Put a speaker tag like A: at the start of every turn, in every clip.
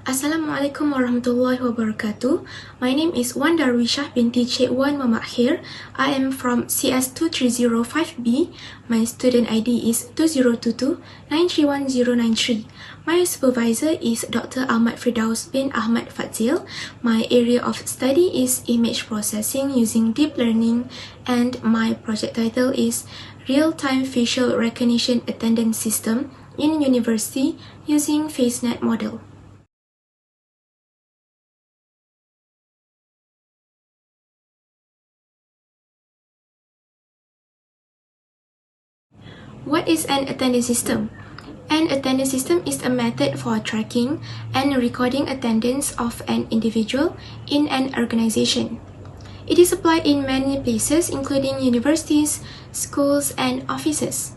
A: Assalamualaikum warahmatullahi wabarakatuh. My name is Wan Darwishah binti Cik Wan Mamakhir. I am from CS2305B. My student ID is 2022-931093. My supervisor is Dr. Ahmad Firdaus bin Ahmad Fadzil. My area of study is image processing using deep learning, and my project title is Real-Time Facial Recognition Attendance System in University using FaceNet model. What is an attendance system? An attendance system is a method for tracking and recording attendance of an individual in an organization. It is applied in many places, including universities, schools, and offices.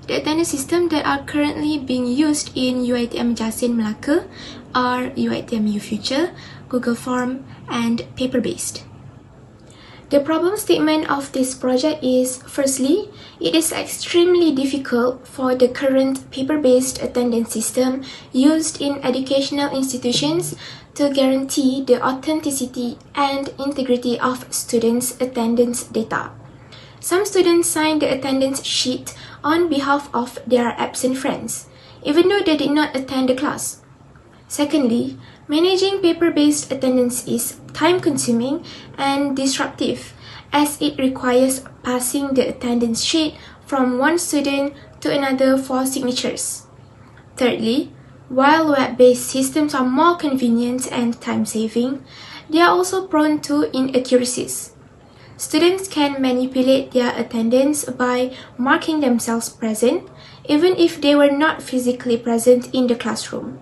A: The attendance systems that are currently being used in UiTM Jasin Melaka are UiTM UFuture, Google Form, and paper-based. The problem statement of this project is, firstly, it is extremely difficult for the current paper-based attendance system used in educational institutions to guarantee the authenticity and integrity of students' attendance data. Some students sign the attendance sheet on behalf of their absent friends, even though they did not attend the class. Secondly, managing paper-based attendance is time-consuming and disruptive, as it requires passing the attendance sheet from one student to another for signatures. Thirdly, while web-based systems are more convenient and time-saving, they are also prone to inaccuracies. Students can manipulate their attendance by marking themselves present, even if they were not physically present in the classroom.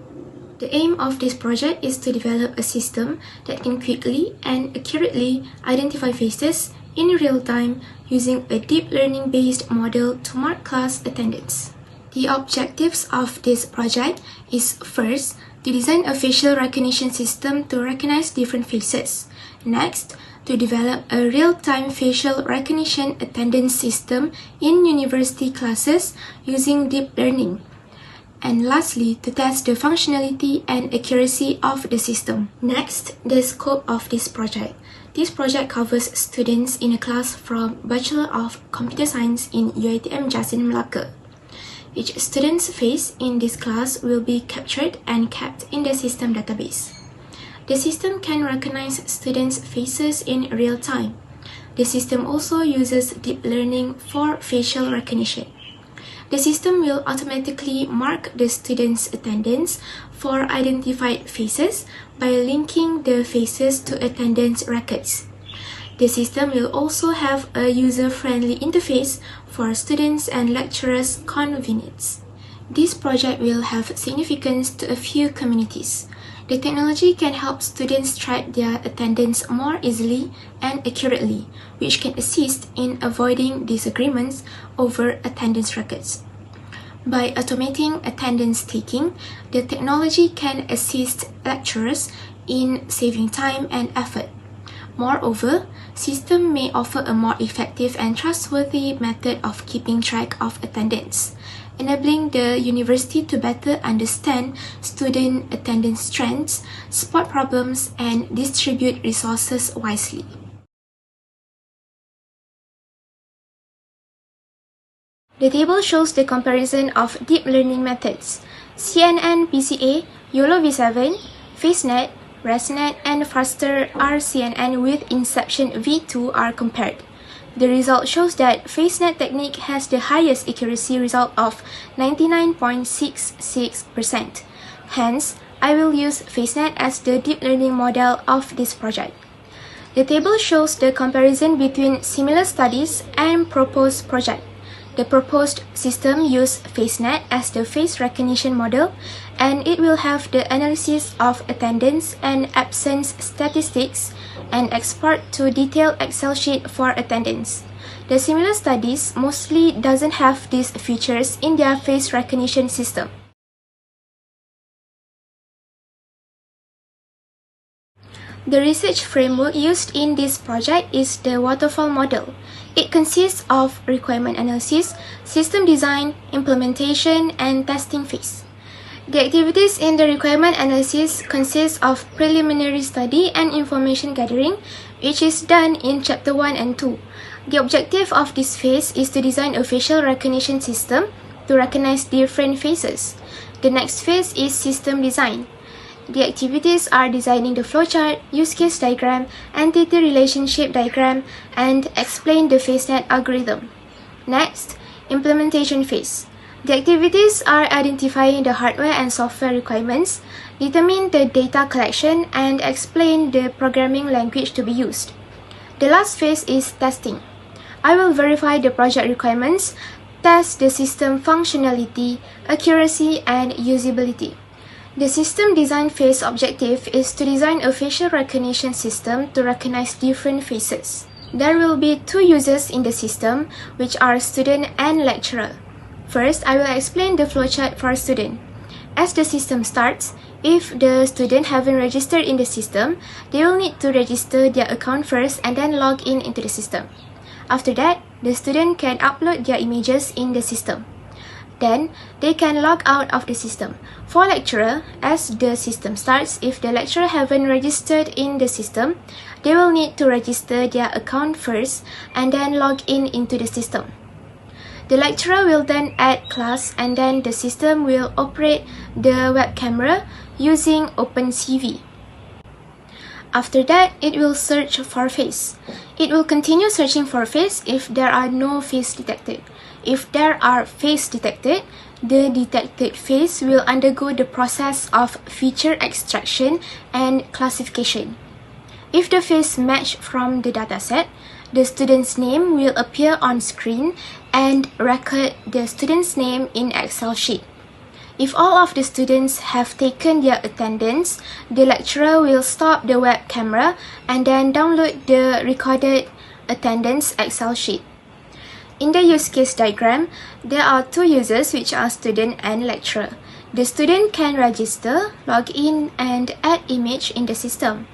A: The aim of this project is to develop a system that can quickly and accurately identify faces in real time using a deep learning-based model to mark class attendance. The objectives of this project is, first, to design a facial recognition system to recognize different faces. Next, to develop a real-time facial recognition attendance system in university classes using deep learning. And lastly, to test the functionality and accuracy of the system. Next, the scope of this project. This project covers students in a class from Bachelor of Computer Science in UiTM Jasin Melaka. Each student's face in this class will be captured and kept in the system database. The system can recognize students' faces in real time. The system also uses deep learning for facial recognition. The system will automatically mark the students' attendance for identified faces by linking the faces to attendance records. The system will also have a user-friendly interface for students and lecturers' convenience. This project will have significance to a few communities. The technology can help students track their attendance more easily and accurately, which can assist in avoiding disagreements over attendance records. By automating attendance taking, the technology can assist lecturers in saving time and effort. Moreover, system may offer a more effective and trustworthy method of keeping track of attendance, enabling the university to better understand student attendance trends, spot problems, and distribute resources wisely. The table shows the comparison of deep learning methods. CNN PCA, YOLO V7, FaceNet, ResNet, and Faster RCNN with Inception V2 are compared. The result shows that FaceNet technique has the highest accuracy result of 99.66%. Hence, I will use FaceNet as the deep learning model of this project. The table shows the comparison between similar studies and proposed project. The proposed system uses FaceNet as the face recognition model, and it will have the analysis of attendance and absence statistics and export to detailed Excel sheet for attendance. The similar studies mostly doesn't have these features in their face recognition system. The research framework used in this project is the waterfall model. It consists of requirement analysis, system design, implementation, and testing phase. The activities in the requirement analysis consist of preliminary study and information gathering, which is done in Chapter 1 and 2. The objective of this phase is to design a facial recognition system to recognize different faces. The next phase is system design. The activities are designing the flowchart, use case diagram, entity relationship diagram, and explain the FaceNet algorithm. Next, implementation phase. The activities are identifying the hardware and software requirements, determine the data collection, and explain the programming language to be used. The last phase is testing. I will verify the project requirements, test the system functionality, accuracy, and usability. The system design phase objective is to design a facial recognition system to recognize different faces. There will be two users in the system, which are student and lecturer. First, I will explain the flowchart for student. As the system starts, if the student haven't registered in the system, they will need to register their account first and then log in into the system. After that, the student can upload their images in the system. Then, they can log out of the system. For lecturer, as the system starts, if the lecturer haven't registered in the system, they will need to register their account first and then log in into the system. The lecturer will then add class and then the system will operate the web camera using OpenCV. After that, it will search for face. It will continue searching for face if there are no face detected. If there are face detected, the detected face will undergo the process of feature extraction and classification. If the face match from the dataset, the student's name will appear on screen and record the student's name in Excel sheet. If all of the students have taken their attendance, the lecturer will stop the web camera and then download the recorded attendance Excel sheet. In the use case diagram, there are two users, which are student and lecturer. The student can register, log in, and add image in the system,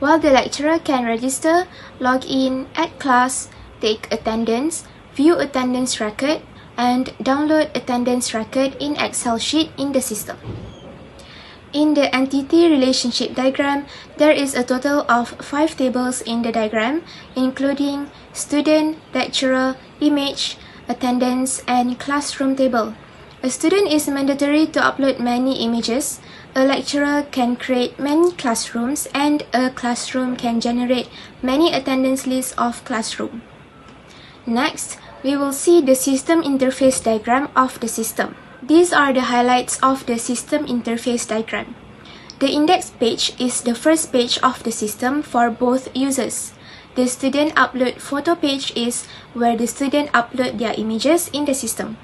A: while the lecturer can register, log in, add class, take attendance, view attendance record, and download attendance record in Excel sheet in the system. In the entity relationship diagram, there is a total of 5 tables in the diagram, including student, lecturer, image, attendance, and classroom table. A student is mandatory to upload many images. A lecturer can create many classrooms, and a classroom can generate many attendance lists of classroom. Next, we will see the system interface diagram of the system. These are the highlights of the system interface diagram. The index page is the first page of the system for both users. The student upload photo page is where the student upload their images in the system.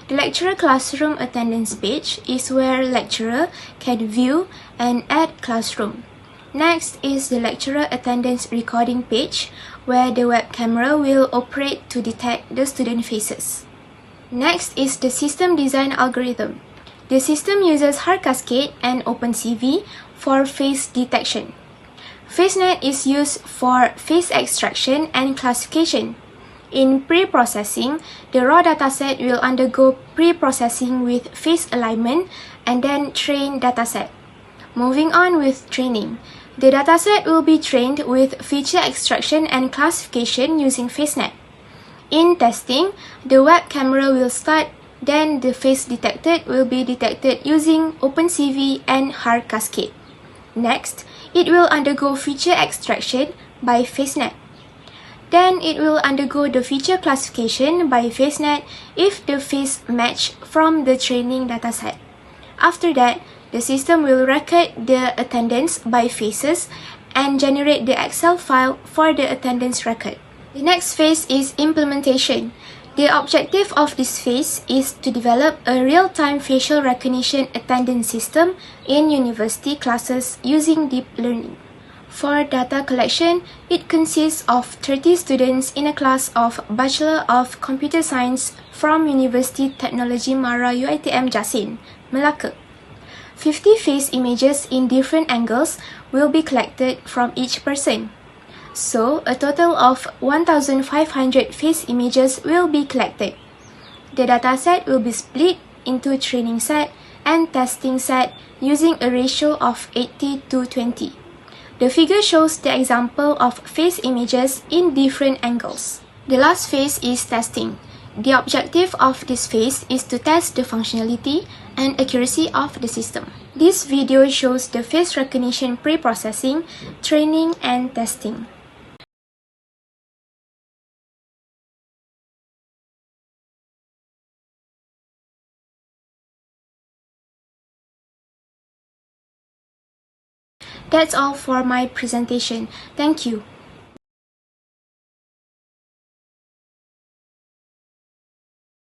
A: The lecturer classroom attendance page is where lecturer can view and add classroom. Next is the lecturer attendance recording page, where the web camera will operate to detect the student faces. Next is the system design algorithm. The system uses HardCascade and OpenCV for face detection. FaceNet is used for face extraction and classification. In pre-processing, the raw dataset will undergo pre-processing with face alignment and then train dataset. Moving on with training, the dataset will be trained with feature extraction and classification using FaceNet. In testing, the web camera will start, then the face detected will be detected using OpenCV and HardCascade. Next, it will undergo feature extraction by FaceNet. Then it will undergo the feature classification by FaceNet if the face match from the training dataset. After that, the system will record the attendance by faces and generate the Excel file for the attendance record. The next phase is implementation. The objective of this phase is to develop a real-time facial recognition attendance system in university classes using deep learning. For data collection, it consists of 30 students in a class of Bachelor of Computer Science from University Technology Mara UiTM Jasin, Melaka. 50 face images in different angles will be collected from each person. So, a total of 1,500 face images will be collected. The dataset will be split into training set, and testing set using a ratio of 80:20. The figure shows the example of face images in different angles. The last phase is testing. The objective of this phase is to test the functionality and accuracy of the system. This video shows the face recognition pre-processing, training, and testing. That's all for my presentation. Thank you.